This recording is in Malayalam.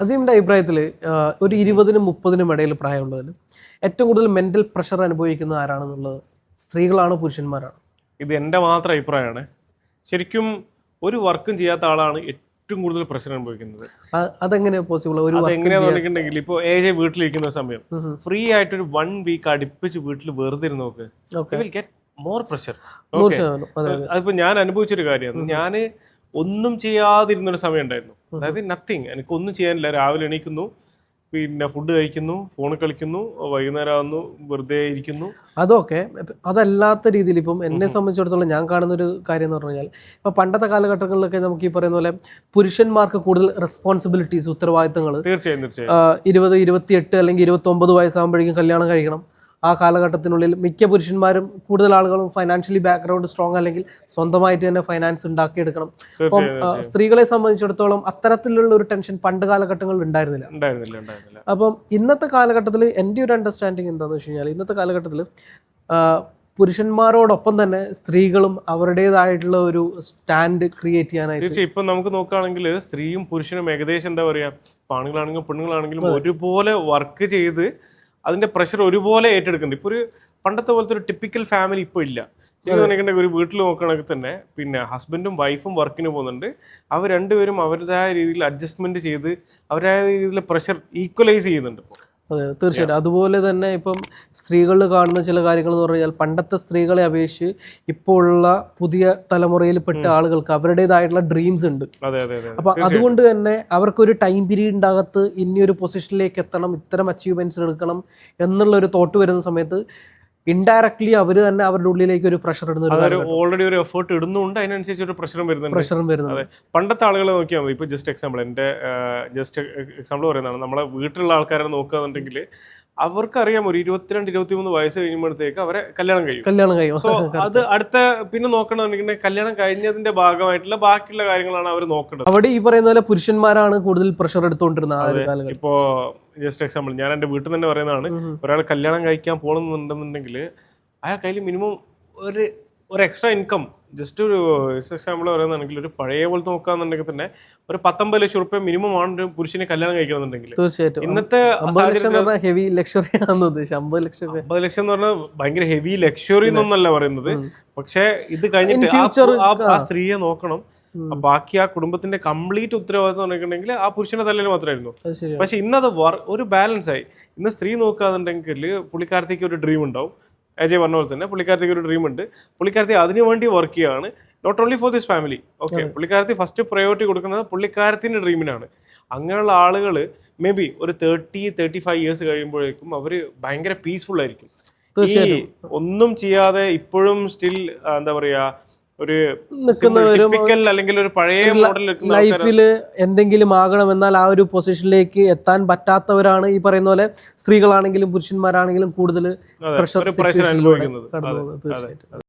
അസീമിന്റെ അഭിപ്രായത്തിൽ ഒരു 20-നും 30-നും ഇടയിൽ പ്രായമുള്ളതിൽ ഏറ്റവും കൂടുതൽ മെന്റൽ പ്രഷർ അനുഭവിക്കുന്നത് ആരാണെന്നുള്ളത് സ്ത്രീകളാണോ പുരുഷന്മാരാണോ? ഇത് എൻ്റെ മാത്രം അഭിപ്രായമാണ്. ശരിക്കും ഒരു വർക്കും ചെയ്യാത്ത ആളാണ് ഏറ്റവും കൂടുതൽ പ്രഷർ അനുഭവിക്കുന്നത്. അതെങ്ങനെ പോസിബിൾ? എങ്ങനെയാന്ന് പറഞ്ഞിട്ടുണ്ടെങ്കിൽ ഇപ്പോൾ AJ വീട്ടിലിരിക്കുന്ന സമയം ഫ്രീ ആയിട്ട് ഒരു 1 വീക്ക് അടുപ്പിച്ച് വീട്ടിൽ വെറുതെ ഇരുന്ന് നോക്ക്, വിൽ ഗെറ്റ് മോർ പ്രഷർ. അതിപ്പോ ഞാൻ അനുഭവിച്ചൊരു കാര്യമാണ്. ഞാൻ ഒന്നും ചെയ്യാതിരുന്നൊരു സമയം ഉണ്ടായിരുന്നു. അതായത് നത്തിങ്, എനിക്കൊന്നും ചെയ്യാനില്ല. രാവിലെ എണീക്കുന്നു, പിന്നെ ഫുഡ് കഴിക്കുന്നു, ഫോണിൽ കളിക്കുന്നു, വൈകുന്നേരം ആവുന്നു, വെറുതെ ഇരിക്കുന്നു. അതൊക്കെ അതല്ലാത്ത രീതിയിൽ ഇപ്പം എന്നെ സംബന്ധിച്ചിടത്തോളം ഞാൻ കാണുന്നൊരു കാര്യം എന്ന് പറഞ്ഞു കഴിഞ്ഞാൽ, ഇപ്പം പണ്ടത്തെ കാലഘട്ടങ്ങളിലൊക്കെ നമുക്ക് ഈ പറയുന്ന പോലെ പുരുഷന്മാർക്ക് കൂടുതൽ റെസ്പോൺസിബിലിറ്റീസ്, ഉത്തരവാദിത്തങ്ങൾ, തീർച്ചയായും 20, 28 അല്ലെങ്കിൽ 29 വയസ്സാകുമ്പോഴേക്കും കല്യാണം കഴിക്കണം. ആ കാലഘട്ടത്തിനുള്ളിൽ മിക്ക പുരുഷന്മാരും, കൂടുതൽ ആളുകളും ഫൈനാൻഷ്യലി ബാക്ക്ഗ്രൗണ്ട് സ്ട്രോങ് അല്ലെങ്കിൽ സ്വന്തമായിട്ട് തന്നെ ഫൈനാൻസ് ഉണ്ടാക്കിയെടുക്കണം. അപ്പം സ്ത്രീകളെ സംബന്ധിച്ചിടത്തോളം അത്തരത്തിലുള്ള ഒരു ടെൻഷൻ പണ്ട് കാലഘട്ടങ്ങളിൽ ഉണ്ടായിരുന്നില്ല. അപ്പം ഇന്നത്തെ കാലഘട്ടത്തിൽ എൻ്റെ ഒരു അണ്ടർസ്റ്റാൻഡിങ് എന്താണെന്ന് വെച്ച് കഴിഞ്ഞാൽ, ഇന്നത്തെ കാലഘട്ടത്തിൽ പുരുഷന്മാരോടൊപ്പം തന്നെ സ്ത്രീകളും അവരുടേതായിട്ടുള്ള ഒരു സ്റ്റാൻഡ് ക്രിയേറ്റ് ചെയ്യാനായിട്ട് ഇപ്പം നമുക്ക് നോക്കുകയാണെങ്കിൽ സ്ത്രീയും പുരുഷനും ഏകദേശം എന്താ പറയുക, ആണുങ്ങളാണെങ്കിലും പെണ്ണുങ്ങളാണെങ്കിലും ഒരുപോലെ വർക്ക് ചെയ്ത് അതിന്റെ പ്രഷർ ഒരുപോലെ ഏറ്റെടുക്കുന്നുണ്ട്. ഇപ്പോൾ ഒരു പണ്ടത്തെ പോലത്തെ ഒരു ടിപ്പിക്കൽ ഫാമിലി ഇപ്പോൾ ഇല്ല. ശരിക്കും ഒരു വീട്ടിൽ നോക്കുകയാണെങ്കിൽ തന്നെ പിന്നെ ഹസ്ബൻഡും വൈഫും വർക്കിന് പോകുന്നുണ്ട്. അവർ രണ്ടുപേരും അവരുടേതായ രീതിയിൽ അഡ്ജസ്റ്റ്മെന്റ് ചെയ്ത് അവരുടേതായ രീതിയിൽ പ്രഷർ ഈക്വലൈസ് ചെയ്യുന്നുണ്ട്. അതെ, തീർച്ചയായിട്ടും. അതുപോലെ തന്നെ ഇപ്പം സ്ത്രീകളിൽ കാണുന്ന ചില കാര്യങ്ങൾ എന്ന് പറഞ്ഞാൽ, പണ്ടത്തെ സ്ത്രീകളെ അപേക്ഷിച്ച് ഇപ്പോൾ ഉള്ള പുതിയ തലമുറയിൽപ്പെട്ട ആളുകൾക്ക് അവരുടേതായിട്ടുള്ള ഡ്രീംസ് ഉണ്ട്. അപ്പൊ അതുകൊണ്ട് തന്നെ അവർക്കൊരു ടൈം പീരീഡിനകത്ത് ഇനിയൊരു പൊസിഷനിലേക്ക് എത്തണം, ഇത്തരം അച്ചീവ്മെന്റ്സ് എടുക്കണം എന്നുള്ള ഒരു തോട്ട് വരുന്ന സമയത്ത് ഇൻഡയറക്ട്ലി അവർ തന്നെ അവരുടെ ഉള്ളിലേക്ക് ഒരു പ്രഷർ ഇടുന്ന, ഓൾറെഡി ഒരു എഫേർട്ട് ഇടുന്നുണ്ട്, അതിനനുസരിച്ച് ഒരു പ്രഷറും വരുന്നുണ്ട്. പണ്ടത്തെ ആളുകളെ നോക്കിയാൽ മതി. ഇപ്പൊ ജസ്റ്റ് എക്സാമ്പിൾ, എൻ്റെ ജസ്റ്റ് എക്സാമ്പിൾ പറയുന്നതാണ്. നമ്മളെ വീട്ടിലുള്ള ആൾക്കാരെ നോക്കുകയാണെന്നുണ്ടെങ്കിൽ അവർക്കറിയാം ഒരു 22-23 വയസ്സ് കഴിയുമ്പോഴത്തേക്ക് അവരെ കല്യാണം കഴിയും. സോ അത് അടുത്ത പിന്നെ നോക്കണമെന്നുണ്ടെങ്കിൽ കല്യാണം കഴിഞ്ഞതിന്റെ ഭാഗമായിട്ടുള്ള ബാക്കിയുള്ള കാര്യങ്ങളാണ് അവർ നോക്കേണ്ടത്. അവിടെ ഈ പറയുന്ന പോലെ പുരുഷന്മാരാണ് കൂടുതൽ പ്രഷർ എടുത്തുകൊണ്ടിരുന്നത്. ഇപ്പോ ജസ്റ്റ് എക്സാമ്പിൾ ഞാൻ എൻ്റെ വീട്ടിൽ തന്നെ പറയുന്നതാണ്. ഒരാൾ കല്യാണം കഴിക്കാൻ പോകണമെന്നുണ്ടെന്നുണ്ടെങ്കിൽ അയാൾ കയ്യിൽ മിനിമം ഒരു എക്സ്ട്രാ ഇൻകം, ജസ്റ്റ് ഒരു എക്സാമ്പിൾ പറയുന്നതാണെങ്കിൽ ഒരു പഴയ പോലത്തെ നോക്കുകയാണെന്നുണ്ടെങ്കിൽ തന്നെ ഒരു 19 ലക്ഷം റുപ്യ മിനിമം ആണ് ഒരു പുരുഷനെ കല്യാണം കഴിക്കണമെന്നുണ്ടെങ്കിൽ. തീർച്ചയായിട്ടും ഇന്നത്തെ ഹെവി ലക്ഷറി ആണെന്നത് 50 ലക്ഷം എന്ന് പറഞ്ഞാൽ ഭയങ്കര ഹെവി ലക്ഷറി എന്നൊന്നല്ല പറയുന്നത്. പക്ഷെ ഇത് കഴിഞ്ഞിട്ട് ആ സ്ത്രീയെ നോക്കണം. ബാക്കി ആ കുടുംബത്തിന്റെ കംപ്ലീറ്റ് ഉത്തരവാദിത്വം പറഞ്ഞിട്ടുണ്ടെങ്കിൽ ആ പുരുഷന്റെ തലയിൽ മാത്രമായിരുന്നു. പക്ഷെ ഇന്നത് ഒരു ബാലൻസ് ആയി. ഇന്ന് സ്ത്രീ നോക്കുകയാണെന്നുണ്ടെങ്കിൽ പുള്ളിക്കാരത്തേക്ക് ഒരു ഡ്രീം ഉണ്ടാവും. AJ പറഞ്ഞ പോലെ തന്നെ പുള്ളിക്കാരത്തേക്ക് ഒരു ഡ്രീം ഉണ്ട്. പുള്ളിക്കാരത്തി അതിനു വേണ്ടി വർക്ക് ചെയ്യുകയാണ്. Not only for this family. Okay, പുള്ളിക്കാരത്തി ഫസ്റ്റ് പ്രയോറിറ്റി കൊടുക്കുന്നത് പുള്ളിക്കാരത്തിന്റെ ഡ്രീമിനാണ്. അങ്ങനെയുള്ള ആളുകൾ മേ ബി ഒരു 30-35 ഇയേഴ്സ് കഴിയുമ്പോഴേക്കും അവർ ഭയങ്കര പീസ്ഫുൾ ആയിരിക്കും. ഒന്നും ചെയ്യാതെ ഇപ്പോഴും സ്റ്റിൽ എന്താ പറയാ ഒരു അല്ലെങ്കിൽ ഒരു പഴയ മോഡൽ ലൈഫിൽ എന്തെങ്കിലും ആകണം, എന്നാൽ ആ ഒരു പൊസിഷനിലേക്ക് എത്താൻ പറ്റാത്തവരാണ് ഈ പറയുന്ന പോലെ സ്ത്രീകളാണെങ്കിലും പുരുഷന്മാരാണെങ്കിലും കൂടുതൽ പ്രഷർ അനുഭവിക്കുന്നത്.